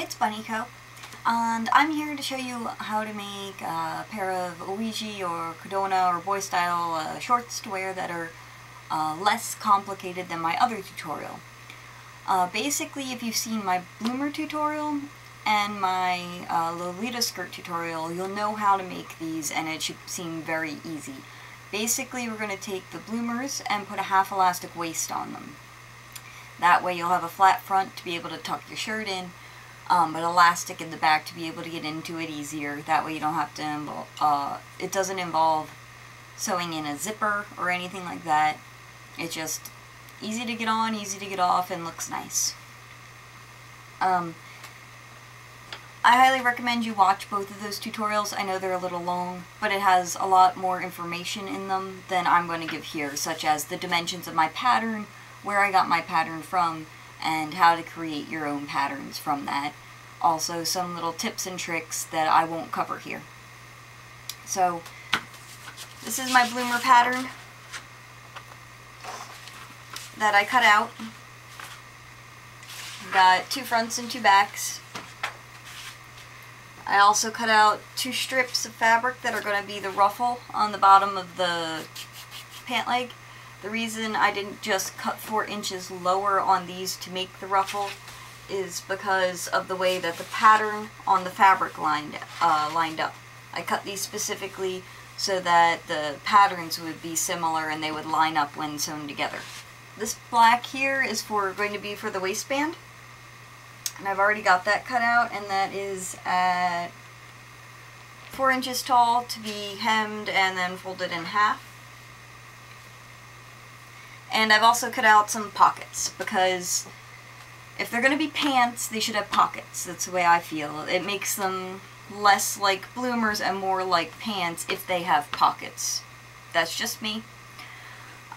it's Bunnyco, and I'm here to show you how to make a pair of Ouija or Kodona or boy style shorts to wear that are less complicated than my other tutorial. Basically, if you've seen my bloomer tutorial and my Lolita skirt tutorial, you'll know how to make these and it should seem very easy. Basically, we're going to take the bloomers and put a half elastic waist on them. That way you'll have a flat front to be able to tuck your shirt in, but elastic in the back to be able to get into it easier. That way you don't have to, it doesn't involve sewing in a zipper or anything like that. It's just easy to get on, easy to get off, and looks nice. I highly recommend you watch both of those tutorials. I know they're a little long, but it has a lot more information in them than I'm going to give here, such as the dimensions of my pattern, where I got my pattern from, and how to create your own patterns from that. Also, some little tips and tricks that I won't cover here. So, this is my bloomer pattern that I cut out. Got 2 fronts and 2 backs. I also cut out 2 strips of fabric that are going to be the ruffle on the bottom of the pant leg. The reason I didn't just cut 4 inches lower on these to make the ruffle is because of the way that the pattern on the fabric lined up. I cut these specifically so that the patterns would be similar and they would line up when sewn together. This black here is going to be for the waistband, and I've already got that cut out, and that is at 4 inches tall to be hemmed and then folded in half. And I've also cut out some pockets, because if they're going to be pants, they should have pockets. That's the way I feel. It makes them less like bloomers and more like pants if they have pockets. That's just me.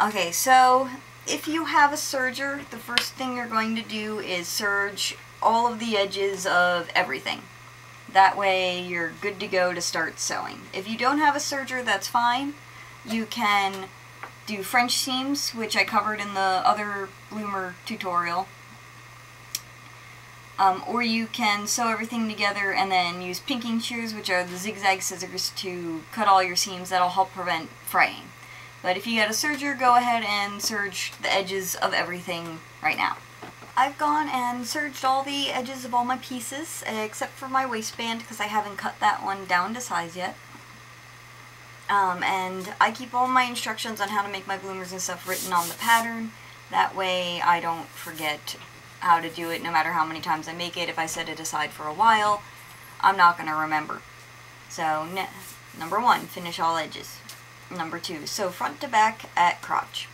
Okay, so if you have a serger, the first thing you're going to do is serge all of the edges of everything. That way you're good to go to start sewing. If you don't have a serger, that's fine. You can do French seams, which I covered in the other bloomer tutorial. Or you can sew everything together and then use pinking shears, which are the zigzag scissors, to cut all your seams. That'll help prevent fraying. But if you got a serger, go ahead and serge the edges of everything right now. I've gone and serged all the edges of all my pieces, except for my waistband, because I haven't cut that one down to size yet. And I keep all my instructions on how to make my bloomers and stuff written on the pattern. That way I don't forget how to do it no matter how many times I make it. If I set it aside for a while, I'm not going to remember. So, number 1, finish all edges. Number 2, sew front to back at crotch.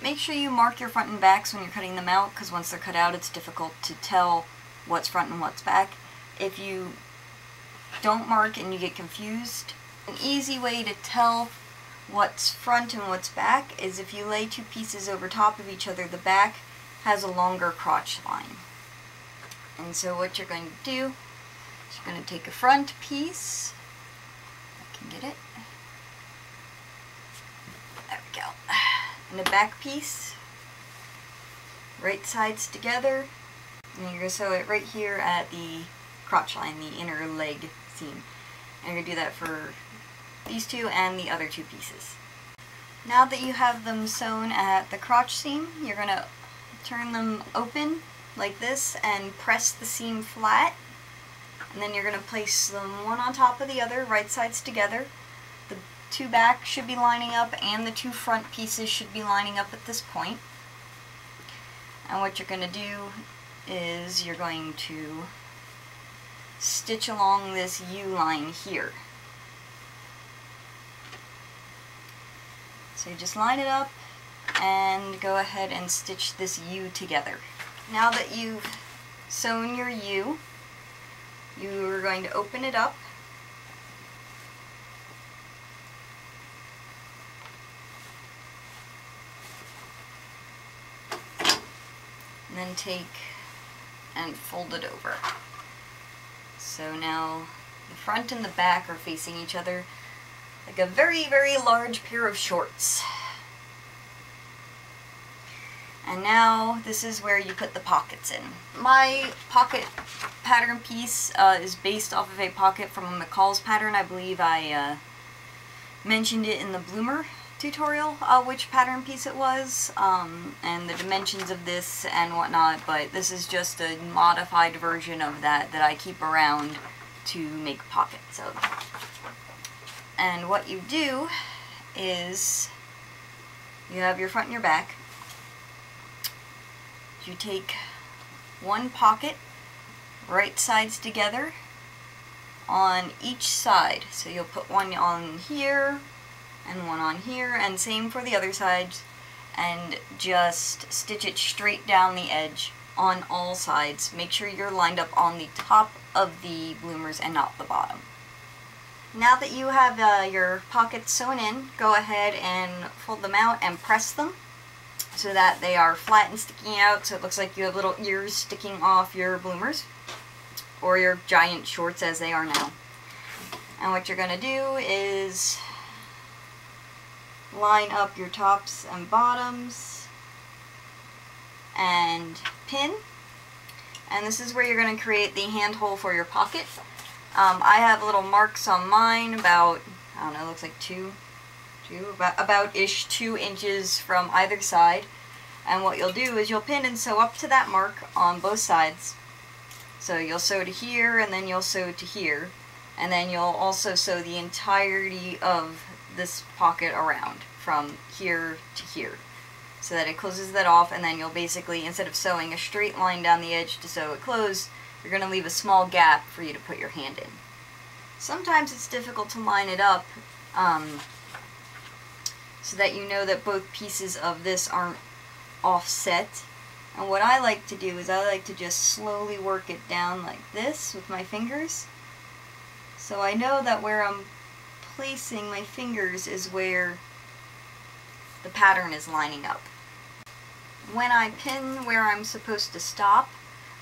Make sure you mark your front and backs when you're cutting them out, because once they're cut out it's difficult to tell what's front and what's back. If you don't mark and you get confused, an easy way to tell what's front and what's back is if you lay 2 pieces over top of each other, the back has a longer crotch line. And so what you're going to do is you're going to take a front piece, I can get it, there we go, and a back piece, right sides together, and you're going to sew it right here at the crotch line, the inner leg seam. And you're going to do that for these 2 and the other 2 pieces. Now that you have them sewn at the crotch seam, you're going to turn them open like this and press the seam flat. And then you're going to place them one on top of the other, right sides together. The 2 back should be lining up and the 2 front pieces should be lining up at this point. And what you're going to do is you're going to stitch along this U line here. So you just line it up and go ahead and stitch this U together. Now that you've sewn your U, you're going to open it up and then take and fold it over. So now the front and the back are facing each other like a very, very large pair of shorts. And now this is where you put the pockets in. My pocket pattern piece is based off of a pocket from a McCall's pattern. I believe I mentioned it in the bloomer tutorial, which pattern piece it was, and the dimensions of this and whatnot, but this is just a modified version of that I keep around to make pockets of. And what you do is you have your front and your back. You take one pocket, right sides together on each side. So you'll put one on here and one on here, and same for the other sides, and just stitch it straight down the edge on all sides. Make sure you're lined up on the top of the bloomers and not the bottom. Now that you have your pockets sewn in, go ahead and fold them out and press them so that they are flat and sticking out, so it looks like you have little ears sticking off your bloomers, or your giant shorts as they are now. And what you're going to do is line up your tops and bottoms and pin. And this is where you're going to create the hand hole for your pocket. I have little marks on mine about, I don't know, it looks like about-ish 2 inches from either side. And what you'll do is you'll pin and sew up to that mark on both sides. So you'll sew to here, and then you'll sew to here. And then you'll also sew the entirety of this pocket around from here to here, so that it closes that off. And then you'll basically, instead of sewing a straight line down the edge to sew it closed, you're going to leave a small gap for you to put your hand in. Sometimes it's difficult to line it up so that you know that both pieces of this aren't offset. And what I like to do is I like to just slowly work it down like this with my fingers, so I know that where I'm placing my fingers is where the pattern is lining up. When I pin where I'm supposed to stop,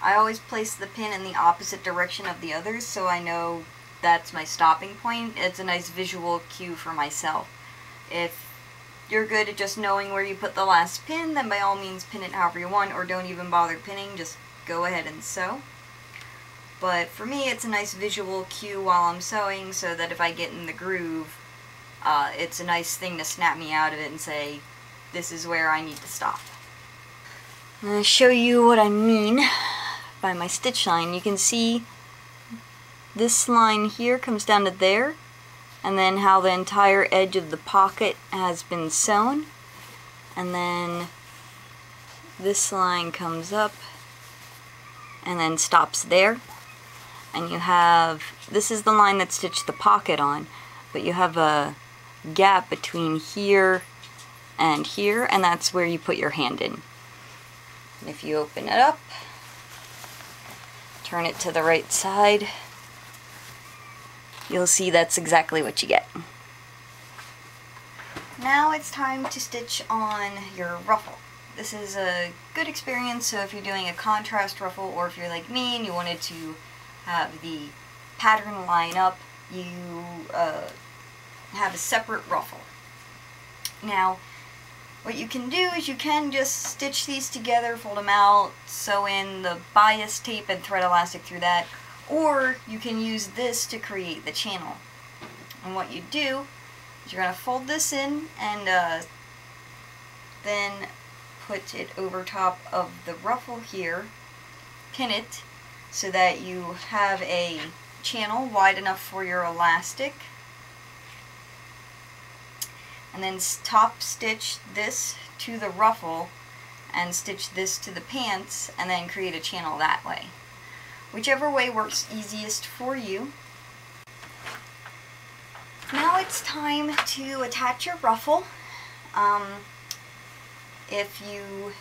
I always place the pin in the opposite direction of the others, so I know that's my stopping point. It's a nice visual cue for myself. If you're good at just knowing where you put the last pin, then by all means pin it however you want, or don't even bother pinning, just go ahead and sew. But for me, it's a nice visual cue while I'm sewing, so that if I get in the groove, it's a nice thing to snap me out of it and say, this is where I need to stop. I'm going to show you what I mean by my stitch line. You can see this line here comes down to there, and then how the entire edge of the pocket has been sewn, and then this line comes up and then stops there, and you have, this is the line that stitched the pocket on, but you have a gap between here, and that's where you put your hand in. And if you open it up, turn it to the right side, you'll see that's exactly what you get. Now it's time to stitch on your ruffle. This is a good experience, so if you're doing a contrast ruffle, or if you're like me and you wanted to have the pattern line up, you have a separate ruffle. Now, what you can do is you can just stitch these together, fold them out, sew in the bias tape and thread elastic through that, or you can use this to create the channel. And what you do is you're going to fold this in and then put it over top of the ruffle here, pin it so that you have a channel wide enough for your elastic, and then top stitch this to the ruffle and stitch this to the pants, and then create a channel that way. Whichever way works easiest for you. Now it's time to attach your ruffle. If you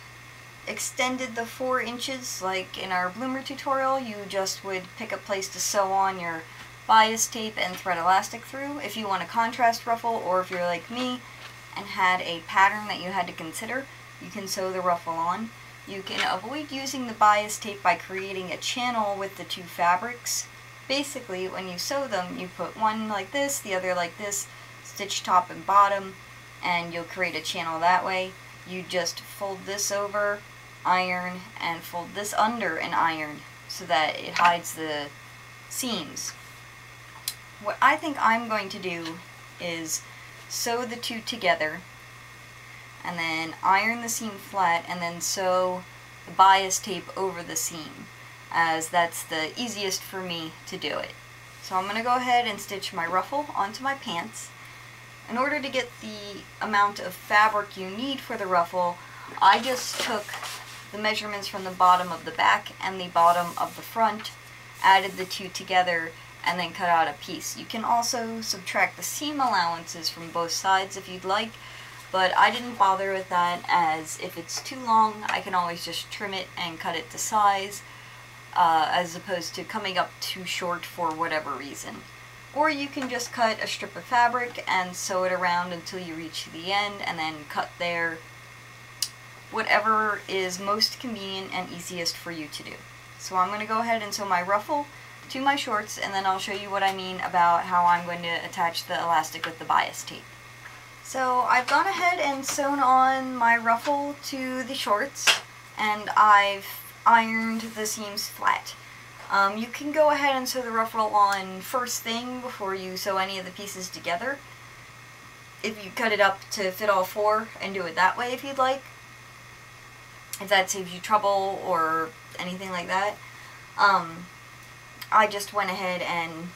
extended the 4 inches like in our bloomer tutorial, you just would pick a place to sew on your bias tape and thread elastic through. If you want a contrast ruffle, or if you're like me and had a pattern that you had to consider, you can sew the ruffle on. You can avoid using the bias tape by creating a channel with the 2 fabrics. Basically, when you sew them, you put one like this, the other like this, stitch top and bottom, and you'll create a channel that way. you just fold this over, iron, and fold this under and iron so that it hides the seams. What I think I'm going to do is sew the two together and then iron the seam flat and then sew the bias tape over the seam, as that's the easiest for me to do it. So I'm going to go ahead and stitch my ruffle onto my pants. In order to get the amount of fabric you need for the ruffle, I just took the measurements from the bottom of the back and the bottom of the front, added the two together, and then cut out a piece. You can also subtract the seam allowances from both sides if you'd like, but I didn't bother with that, as if it's too long I can always just trim it and cut it to size, as opposed to coming up too short for whatever reason. Or you can just cut a strip of fabric and sew it around until you reach the end and then cut there. Whatever is most convenient and easiest for you to do. So I'm going to go ahead and sew my ruffle to my shorts, and then I'll show you what I mean about how I'm going to attach the elastic with the bias tape. So I've gone ahead and sewn on my ruffle to the shorts, and I've ironed the seams flat. You can go ahead and sew the ruffle on first thing before you sew any of the pieces together, if you cut it up to fit all four, and do it that way if you'd like, if that saves you trouble or anything like that. I just went ahead and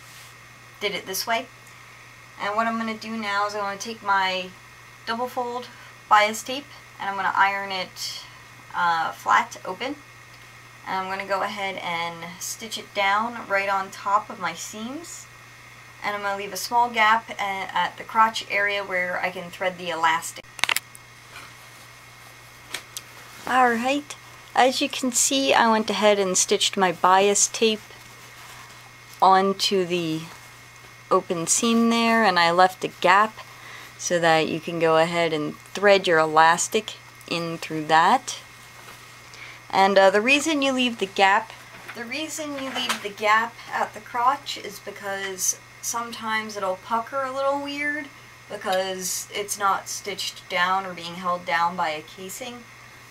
did it this way. And what I'm going to do now is I'm going to take my double fold bias tape and I'm going to iron it flat open. And I'm going to go ahead and stitch it down right on top of my seams. And I'm going to leave a small gap at the crotch area where I can thread the elastic. Alright, as you can see, I went ahead and stitched my bias tape onto the open seam there, and I left a gap so that you can go ahead and thread your elastic in through that. And the reason you leave the gap at the crotch is because sometimes it'll pucker a little weird because it's not stitched down or being held down by a casing.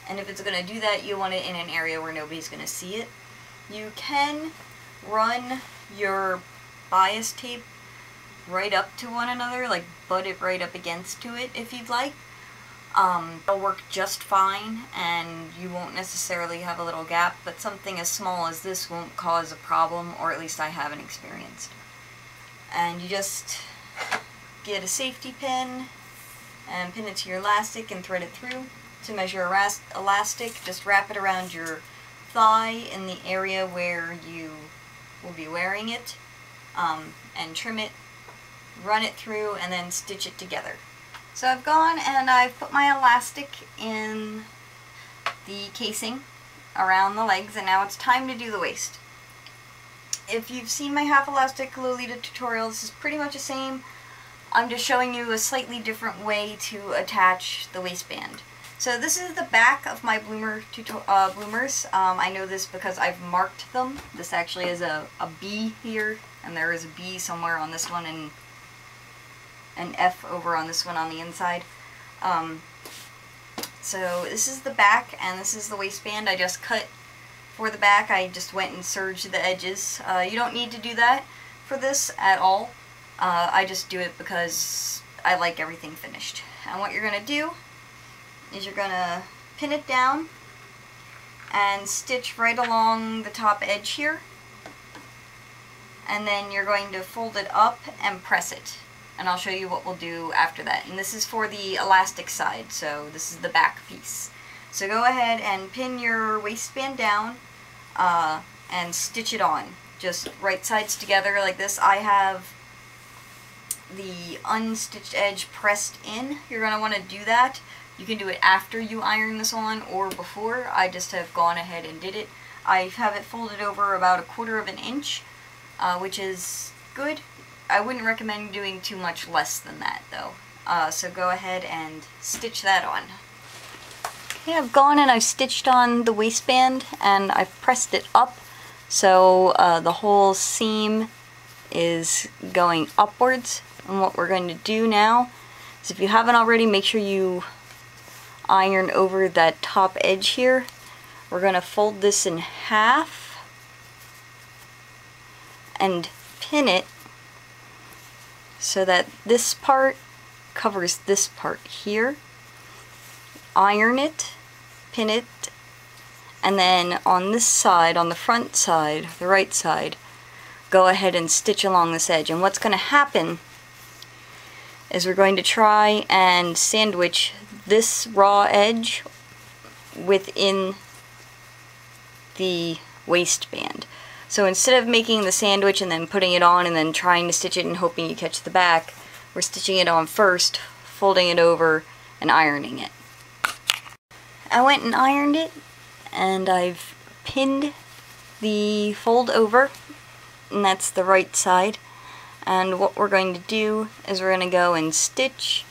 And if it's going to do that, you want it in an area where nobody's going to see it. You can run your bias tape right up to one another, like butt it right up against to it if you'd like. It'll work just fine and you won't necessarily have a little gap, but something as small as this won't cause a problem, or at least I haven't experienced. And you just get a safety pin and pin it to your elastic and thread it through. To measure elastic, just wrap it around your thigh in the area where you will be wearing it, and trim it, run it through, and then stitch it together. So I've gone and I've put my elastic in the casing around the legs, and now it's time to do the waist. If you've seen my half elastic Lolita tutorial, this is pretty much the same. I'm just showing you a slightly different way to attach the waistband. So this is the back of my bloomers. I know this because I've marked them. This actually is a B here, and there is a B somewhere on this one, and an F over on this one on the inside. So this is the back, and this is the waistband. I just cut for the back. I just went and serged the edges. You don't need to do that for this at all. I just do it because I like everything finished. And what you're going to do is you're going to pin it down and stitch right along the top edge here. And then you're going to fold it up and press it. And I'll show you what we'll do after that. And this is for the elastic side, so this is the back piece. So go ahead and pin your waistband down and stitch it on. Just right sides together like this. I have the unstitched edge pressed in. You're going to want to do that. You can do it after you iron this on or before. I just have gone ahead and did it. I have it folded over about 1/4 of an inch, which is good. I wouldn't recommend doing too much less than that though. So go ahead and stitch that on. Okay, I've gone and I've stitched on the waistband and I've pressed it up so the whole seam is going upwards. And what we're going to do now is, if you haven't already, make sure you iron over that top edge here. We're going to fold this in half and pin it so that this part covers this part here. Iron it, pin it, and then on this side, on the front side, the right side, go ahead and stitch along this edge. And what's going to happen is we're going to try and sandwich this raw edge within the waistband. So instead of making the sandwich and then putting it on and then trying to stitch it and hoping you catch the back, we're stitching it on first, folding it over, and ironing it. I went and ironed it, and I've pinned the fold over, and that's the right side. And what we're going to do is we're going to go and stitch,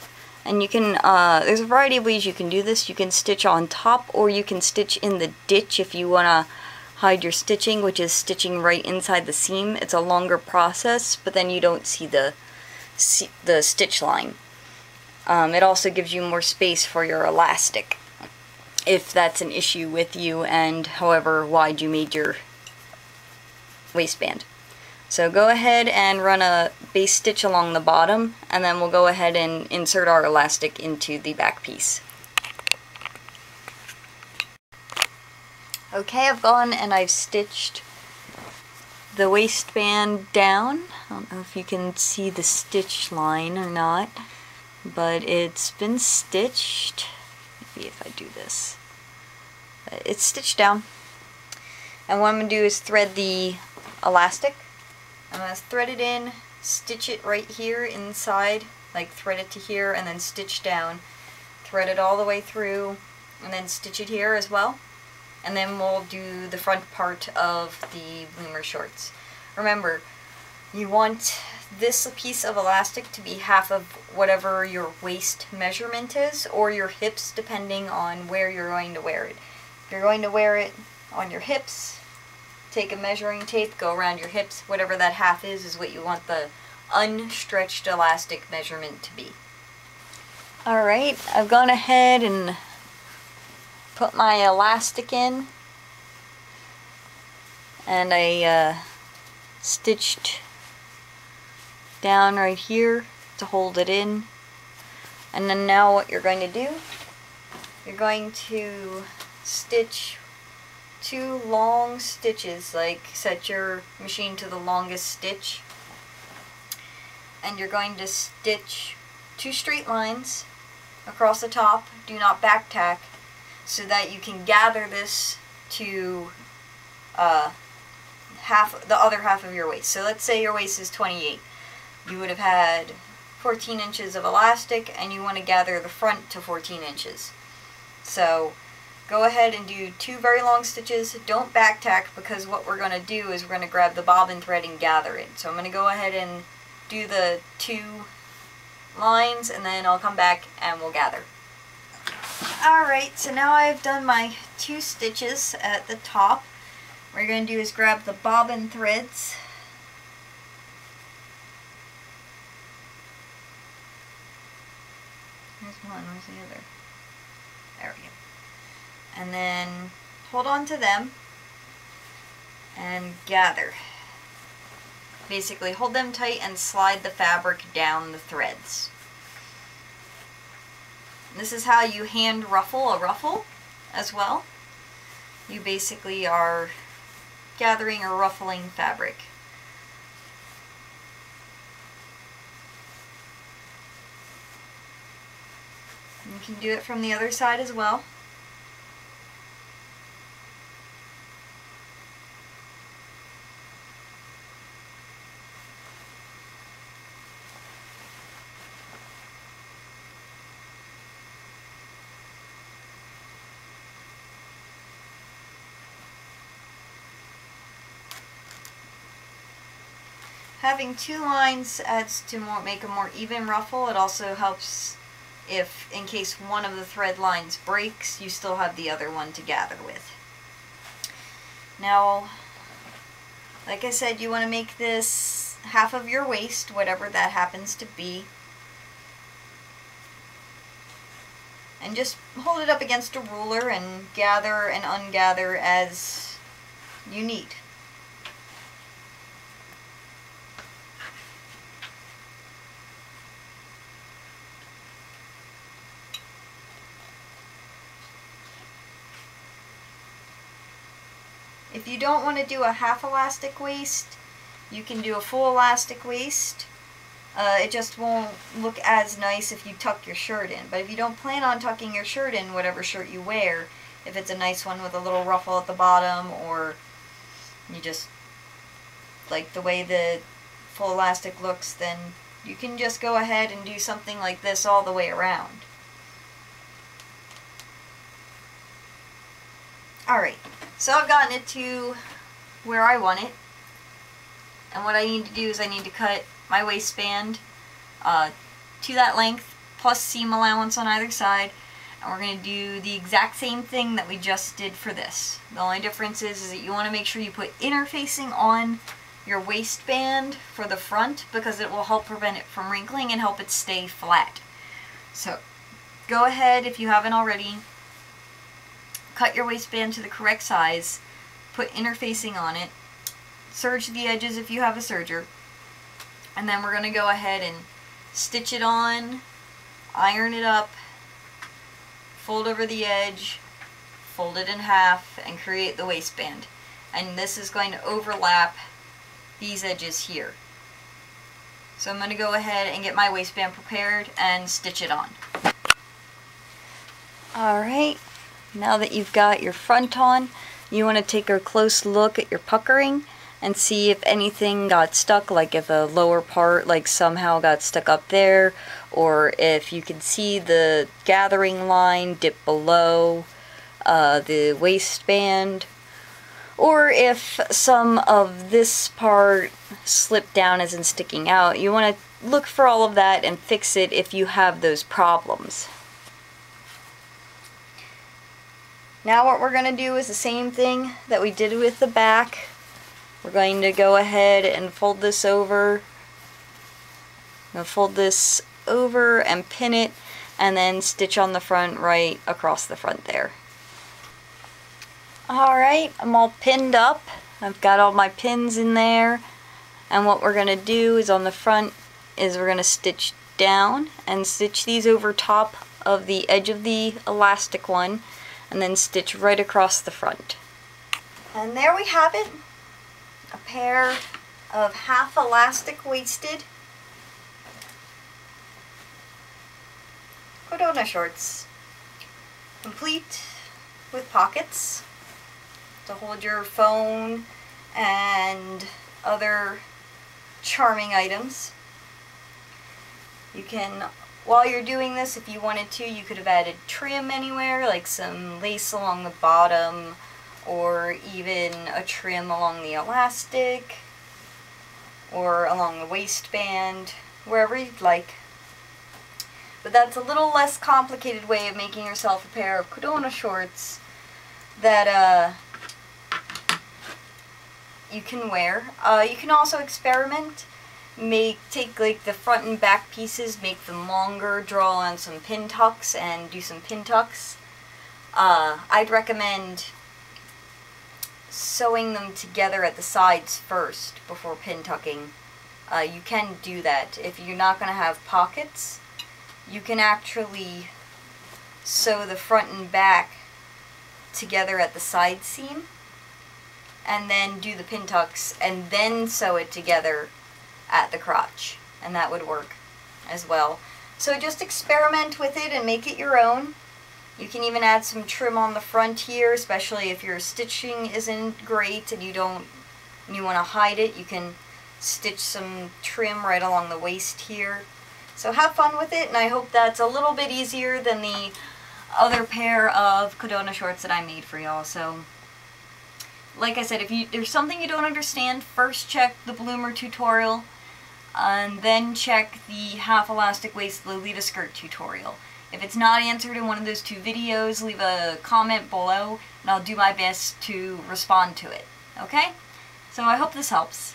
and you can, there's a variety of ways you can do this. You can stitch on top, or you can stitch in the ditch if you want to hide your stitching, which is stitching right inside the seam. It's a longer process, but then you don't see the stitch line. It also gives you more space for your elastic, if that's an issue with you and however wide you made your waistband. So go ahead and run a base stitch along the bottom, and then we'll go ahead and insert our elastic into the back piece. Okay, I've gone and I've stitched the waistband down. I don't know if you can see the stitch line or not, but it's been stitched. Maybe if I do this. It's stitched down. And what I'm going to do is thread the elastic. I'm going to thread it in, stitch it right here inside, like thread it to here and then stitch down. Thread it all the way through and then stitch it here as well. And then we'll do the front part of the bloomer shorts. Remember, you want this piece of elastic to be half of whatever your waist measurement is, or your hips, depending on where you're going to wear it. If you're going to wear it on your hips, take a measuring tape, go around your hips. Whatever that half is what you want the unstretched elastic measurement to be. Alright, I've gone ahead and put my elastic in, and I stitched down right here to hold it in. And then now what you're going to do, you're going to stitch 2 long stitches, like set your machine to the longest stitch, and you're going to stitch 2 straight lines across the top. Do not back tack, so that you can gather this to the other half of your waist. So let's say your waist is 28. You would have had 14 inches of elastic, and you want to gather the front to 14 inches. So go ahead and do 2 very long stitches. Don't back tack, because what we're going to do is we're going to grab the bobbin thread and gather it. So I'm going to go ahead and do the 2 lines, and then I'll come back and we'll gather. Alright, so now I've done my 2 stitches at the top. What you're going to do is grab the bobbin threads. There's one, where's the other? There we go. And then hold on to them and gather. Basically hold them tight and slide the fabric down the threads. This is how you hand ruffle a ruffle as well. You basically are gathering or ruffling fabric. You can do it from the other side as well. Having 2 lines adds to make a more even ruffle. It also helps if, in case one of the thread lines breaks, you still have the other one to gather with. Now, like I said, you want to make this half of your waist, whatever that happens to be. And just hold it up against a ruler and gather and ungather as you need. If you don't want to do a half elastic waist, you can do a full elastic waist. It just won't look as nice if you tuck your shirt in. But if you don't plan on tucking your shirt in, whatever shirt you wear, if it's a nice one with a little ruffle at the bottom, or you just like the way the full elastic looks, then you can just go ahead and do something like this all the way around. Alright, so I've gotten it to where I want it. And what I need to do is I need to cut my waistband to that length, plus seam allowance on either side. And we're going to do the exact same thing that we just did for this. The only difference is that you want to make sure you put interfacing on your waistband for the front, because it will help prevent it from wrinkling and help it stay flat. So go ahead, if you haven't already, cut your waistband to the correct size, put interfacing on it, serge the edges if you have a serger, and then we're going to go ahead and stitch it on, iron it up, fold over the edge, fold it in half, and create the waistband. And this is going to overlap these edges here. So I'm going to go ahead and get my waistband prepared and stitch it on. Alright, now that you've got your front on, you want to take a close look at your puckering and see if anything got stuck, like if a lower part like somehow got stuck up there, or if you can see the gathering line dip below the waistband, or if some of this part slipped down as in sticking out. You want to look for all of that and fix it if you have those problems. Now what we're going to do is the same thing that we did with the back. We're going to go ahead and fold this over. I'm going to fold this over and pin it, and then stitch on the front right across the front there. Alright, I'm all pinned up. I've got all my pins in there. And what we're going to do is on the front is we're going to stitch down and stitch these over top of the edge of the elastic one, and then stitch right across the front. And there we have it. A pair of half elastic waisted Kodona shorts, complete with pockets to hold your phone and other charming items. You can, while you're doing this, if you wanted to, you could have added trim anywhere, like some lace along the bottom, or even a trim along the elastic, or along the waistband, wherever you'd like. But that's a little less complicated way of making yourself a pair of Kodona shorts that you can wear. You can also experiment. Take like the front and back pieces, make them longer, draw on some pin tucks, and do some pin tucks. I'd recommend sewing them together at the sides first before pin tucking. You can do that. If you're not going to have pockets, you can actually sew the front and back together at the side seam, and then do the pin tucks, and then sew it together at the crotch, and that would work as well. So just experiment with it and make it your own. You can even add some trim on the front here, especially if your stitching isn't great and you want to hide it. You can stitch some trim right along the waist here. So have fun with it, and I hope that's a little bit easier than the other pair of Kodona shorts that I made for y'all. So, like I said, if there's something you don't understand, first check the bloomer tutorial, and then check the half elastic waist Lolita skirt tutorial. If it's not answered in one of those two videos, leave a comment below, and I'll do my best to respond to it. Okay? So I hope this helps.